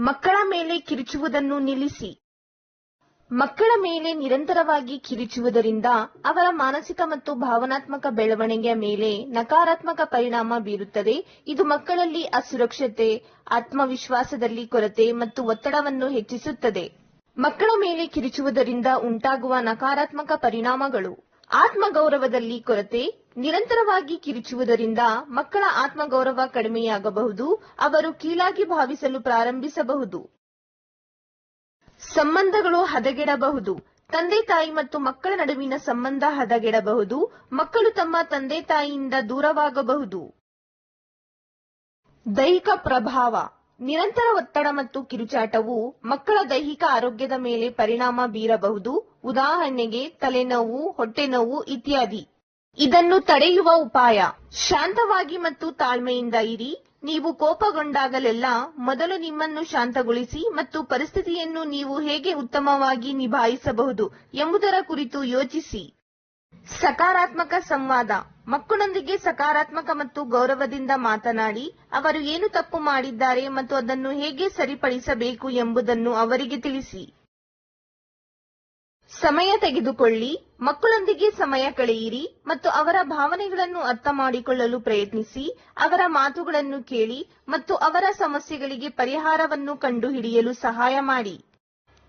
ಮಕ್ಕಳ ಮೇಲೆ ಕಿರುಚುವುದನ್ನು ನಿಲ್ಲಿಸಿ. ಮಕ್ಕಳ ಮೇಲೆ ನಿರಂತರವಾಗಿ ಕಿರುಚುವುದರಿಂದ ಅವರ ಮಾನಸಿಕ ಮತ್ತು ಭಾವನಾತ್ಮಕ ಬೆಳವಣಿಗೆಯ ಮೇಲೆ ನಕಾರಾತ್ಮಕ ಪರಿಣಾಮ ಬೀರುತ್ತದೆ. ಇದು ಮಕ್ಕಳಲ್ಲಿ ಅಸುರಕ್ಷತೆ, ಆತ್ಮವಿಶ್ವಾಸದಲ್ಲಿ ಕೊರತೆ ಮತ್ತು ಒತ್ತಡವನ್ನು ಹೆಚ್ಚಿಸುತ್ತದೆ. ಮಕ್ಕಳ ಮೇಲೆ ಕಿರುಚುವುದರಿಂದ ಉಂಟಾಗುವ ನಕಾರಾತ್ಮಕ ಪರಿಣಾಮಗಳು: ಆತ್ಮಗೌರವದಲ್ಲಿ ಕೊರತೆ. ನಿರಂತರವಾಗಿ ಕಿರುಚುವುದರಿಂದ ಮಕ್ಕಳ ಆತ್ಮಗೌರವ ಕಡಿಮೆಯಾಗಬಹುದು, ಅವರು ಕೀಳಾಗಿ ಭಾವಿಸಲು ಪ್ರಾರಂಭಿಸಬಹುದು. ಸಂಬಂಧಗಳು ಹದಗೆಡಬಹುದು. ತಂದೆ ತಾಯಿ ಮತ್ತು ಮಕ್ಕಳ ನಡುವಿನ ಸಂಬಂಧ ಹದಗೆಡಬಹುದು. ಮಕ್ಕಳು ತಮ್ಮ ತಂದೆ ತಾಯಿಯಿಂದ ದೂರವಾಗಬಹುದು. ದೈಹಿಕ ಪ್ರಭಾವ: ನಿರಂತರ ಒತ್ತಡ ಮತ್ತು ಕಿರುಚಾಟವು ಮಕ್ಕಳ ದೈಹಿಕ ಆರೋಗ್ಯದ ಮೇಲೆ ಪರಿಣಾಮ ಬೀರಬಹುದು. ಉದಾಹರಣೆಗೆ ತಲೆನೋವು, ಹೊಟ್ಟೆನೋವು ಇತ್ಯಾದಿ. ಇದನ್ನು ತಡೆಯುವ ಉಪಾಯ: ಶಾಂತವಾಗಿ ಮತ್ತು ತಾಳ್ಮೆಯಿಂದ ಇರಿ. ನೀವು ಕೋಪಗೊಂಡಾಗಲೆಲ್ಲ ಮೊದಲು ನಿಮ್ಮನ್ನು ಶಾಂತಗೊಳಿಸಿ ಮತ್ತು ಪರಿಸ್ಥಿತಿಯನ್ನು ನೀವು ಹೇಗೆ ಉತ್ತಮವಾಗಿ ನಿಭಾಯಿಸಬಹುದು ಎಂಬುದರ ಕುರಿತು ಯೋಚಿಸಿ. ಸಕಾರಾತ್ಮಕ ಸಂವಾದ: ಮಕ್ಕಳೊಂದಿಗೆ ಸಕಾರಾತ್ಮಕ ಮತ್ತು ಗೌರವದಿಂದ ಮಾತನಾಡಿ. ಅವರು ಏನು ತಪ್ಪು ಮಾಡಿದ್ದಾರೆ ಮತ್ತು ಅದನ್ನು ಹೇಗೆ ಸರಿಪಡಿಸಬೇಕು ಎಂಬುದನ್ನು ಅವರಿಗೆ ತಿಳಿಸಿ. ಸಮಯ ತೆಗೆದುಕೊಳ್ಳಿ. ಮಕ್ಕಳೊಂದಿಗೆ ಸಮಯ ಕಳೆಯಿರಿ ಮತ್ತು ಅವರ ಭಾವನೆಗಳನ್ನು ಅರ್ಥಮಾಡಿಕೊಳ್ಳಲು ಪ್ರಯತ್ನಿಸಿ. ಅವರ ಮಾತುಗಳನ್ನು ಕೇಳಿ ಮತ್ತು ಅವರ ಸಮಸ್ಯೆಗಳಿಗೆ ಪರಿಹಾರವನ್ನು ಕಂಡುಹಿಡಿಯಲು ಸಹಾಯ ಮಾಡಿ.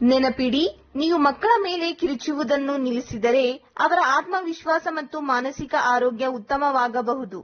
ನೆನಪಿಡಿ, ನೀವು ಮಕ್ಕಳ ಮೇಲೆ ಕಿರುಚುವುದನ್ನು ನಿಲ್ಲಿಸಿದರೆ ಅವರ ಆತ್ಮವಿಶ್ವಾಸ ಮತ್ತು ಮಾನಸಿಕ ಆರೋಗ್ಯ ಉತ್ತಮವಾಗಬಹುದು.